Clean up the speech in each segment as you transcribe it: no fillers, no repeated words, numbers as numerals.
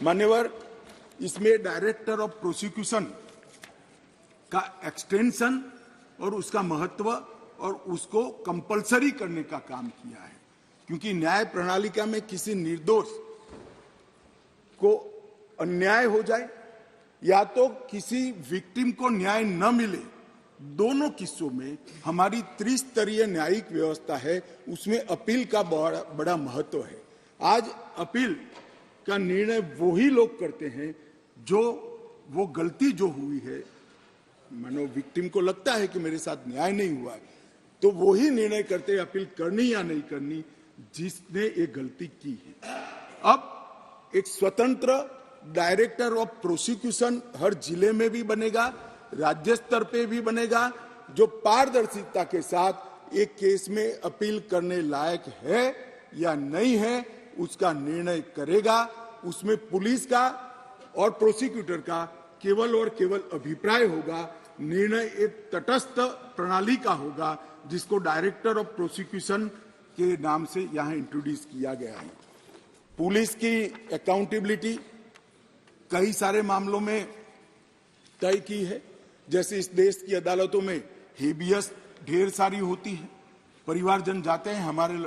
मान्यवर, इसमें director of prosecution का एक्सटेंशन और उसका महत्व और उसको कंपलसरी करने का काम किया है, क्योंकि न्याय प्रणालिका में किसी निर्दोष को अन्याय हो जाए या तो किसी विक्टिम को न्याय न मिले, दोनों किस्सों में हमारी त्रिस्तरीय न्यायिक व्यवस्था है, उसमें अपील का बड़ा महत्व है। आज अपील का निर्णय वो ही लोग करते हैं जो वो गलती जो हुई है, मानो विक्टिम को लगता है कि मेरे साथ न्याय नहीं हुआ है, तो वो ही निर्णय करते हैं अपील करनी या नहीं करनी जिसने ये गलती की है। अब एक स्वतंत्र डायरेक्टर ऑफ प्रोसिक्यूशन हर जिले में भी बनेगा, राज्य स्तर पे भी बनेगा, जो पारदर्शिता के साथ एक केस में अपील करने लायक है या नहीं है उसका निर्णय करेगा। उसमें पुलिस का और प्रोसिक्यूटर का केवल और केवल अभिप्राय होगा, निर्णय एक तटस्थ प्रणाली का होगा जिसको डायरेक्टर ऑफ प्रोसिक्यूशन के नाम से यहां इंट्रोड्यूस किया गया है। पुलिस की अकाउंटेबिलिटी कई सारे मामलों में तय की है, जैसे इस देश की अदालतों में हेबियस ढेर सारी होती है, परिवारजन जाते हैं, हमारे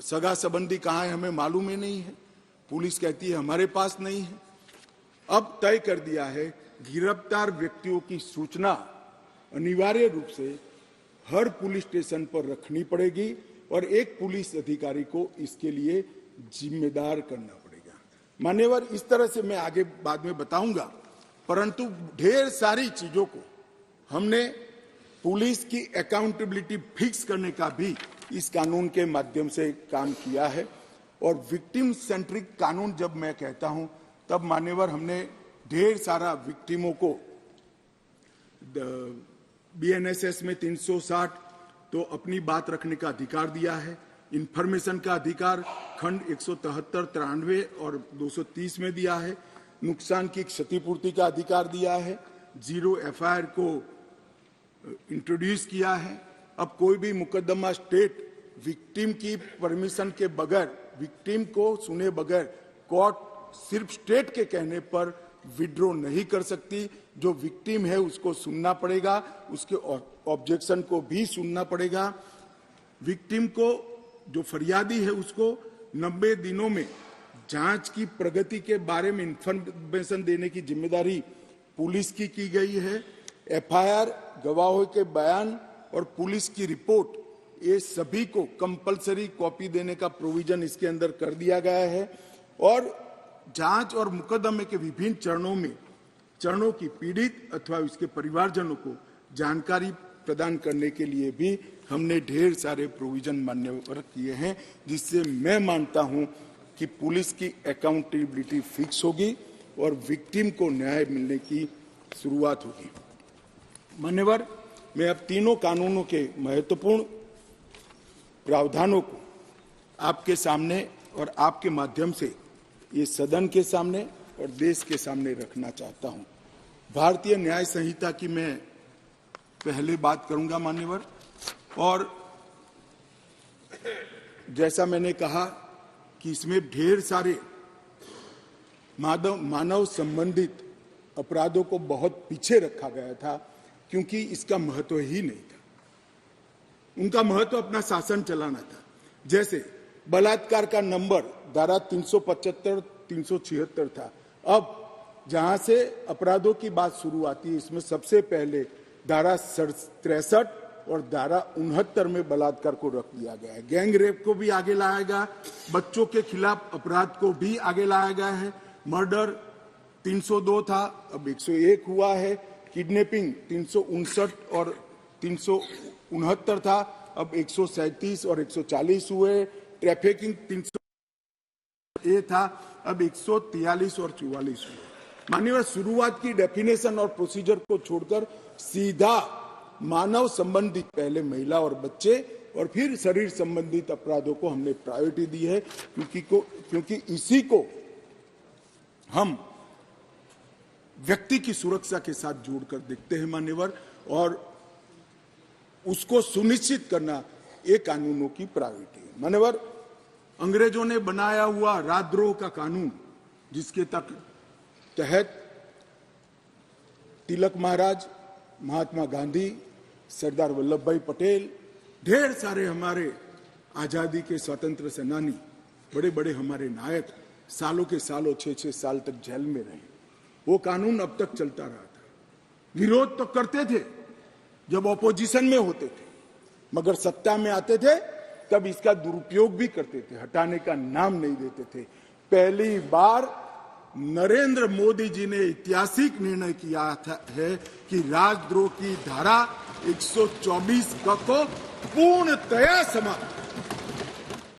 सगा संबंधी कहाँ है हमें मालूम ही नहीं है, पुलिस कहती है हमारे पास नहीं है। अब तय कर दिया है गिरफ्तार व्यक्तियों की सूचना अनिवार्य रूप से हर पुलिस स्टेशन पर रखनी पड़ेगी और एक पुलिस अधिकारी को इसके लिए जिम्मेदार करना पड़ेगा। मान्यवर, इस तरह से मैं आगे बाद में बताऊंगा, परंतु ढेर सारी चीजों को हमने पुलिस की अकाउंटेबिलिटी फिक्स करने का भी इस कानून के माध्यम से काम किया है। और विक्टिम सेंट्रिक कानून जब मैं कहता हूं तब मान्यवर हमने ढेर सारा विक्टिमों को बीएनएसएस में 360 तो अपनी बात रखने का अधिकार दिया है, इंफॉर्मेशन का अधिकार खंड 173, 93 और 230 में दिया है, नुकसान की क्षतिपूर्ति का अधिकार दिया है, जीरो एफआईआर को इंट्रोड्यूस किया है। अब कोई भी मुकदमा स्टेट विक्टिम की परमिशन के बगैर, विक्टिम को सुने बगैर कोर्ट सिर्फ स्टेट के कहने पर विड्रॉ नहीं कर सकती। जो विक्टिम है उसको सुनना पड़ेगा, उसके ऑब्जेक्शन को भी सुनना पड़ेगा। विक्टिम को, जो फरियादी है, उसको 90 दिनों में जांच की प्रगति के बारे में इंफॉर्मेशन देने की जिम्मेदारी पुलिस की गई है। एफआईआर, गवाहों के बयान और पुलिस की रिपोर्ट, ये सभी को कंपलसरी कॉपी देने का प्रोविजन इसके अंदर कर दिया गया है। और जांच और मुकदमे के विभिन्न चरणों की पीड़ित अथवा उसके परिवारजनों को जानकारी प्रदान करने के लिए भी हमने ढेर सारे प्रोविजन मान्यवर किए हैं, जिससे मैं मानता हूं कि पुलिस की अकाउंटेबिलिटी फिक्स होगी और विक्टिम को न्याय मिलने की शुरुआत होगी। मान्यवर, मैं अब तीनों कानूनों के महत्वपूर्ण प्रावधानों को आपके सामने और आपके माध्यम से ये सदन के सामने और देश के सामने रखना चाहता हूं। भारतीय न्याय संहिता की मैं पहले बात करूंगा मान्यवर, और जैसा मैंने कहा कि इसमें ढेर सारे मानव संबंधित अपराधों को बहुत पीछे रखा गया था, क्योंकि इसका महत्व ही नहीं था। उनका महत्व अपना शासन चलाना था। जैसे बलात्कार का नंबर धारा 375, 376 था। अब जहां से अपराधों की बात शुरू आती है, इसमें सबसे पहले धारा 63 और धारा 69 में बलात्कार को रख दिया गया है। गैंग रेप को भी आगे लाया गया, बच्चों के खिलाफ अपराध को भी आगे लाया गया है। मर्डर 302 था, अब 101 हुआ है। किडनैपिंग 359 और 369 था, अब 137 और 140 हुए। ट्रैफिकिंग 300 था, अब 143 और 44 हुए। माननीय, शुरुआत की डेफिनेशन और प्रोसीजर को छोड़कर सीधा मानव संबंधित, पहले महिला और बच्चे और फिर शरीर संबंधित अपराधों को हमने प्रायोरिटी दी है, क्योंकि इसी को हम व्यक्ति की सुरक्षा के साथ जोड़कर देखते हैं मान्यवर, और उसको सुनिश्चित करना ये कानूनों की प्रायोरिटी है। मान्यवर, अंग्रेजों ने बनाया हुआ राजद्रोह का कानून जिसके तहत तिलक महाराज, महात्मा गांधी, सरदार वल्लभ भाई पटेल, ढेर सारे हमारे आजादी के स्वतंत्र सेनानी, बड़े बड़े हमारे नायक सालों के सालों 6-6 साल तक जेल में रहे। वो कानून अब तक चलता रहा था। विरोध तो करते थे जब ऑपोजिशन में होते थे, मगर सत्ता में आते थे तब इसका दुरुपयोग भी करते थे, हटाने का नाम नहीं देते थे। पहली बार नरेंद्र मोदी जी ने ऐतिहासिक निर्णय किया है कि राजद्रोह की धारा 124 को पूर्णतया समाप्त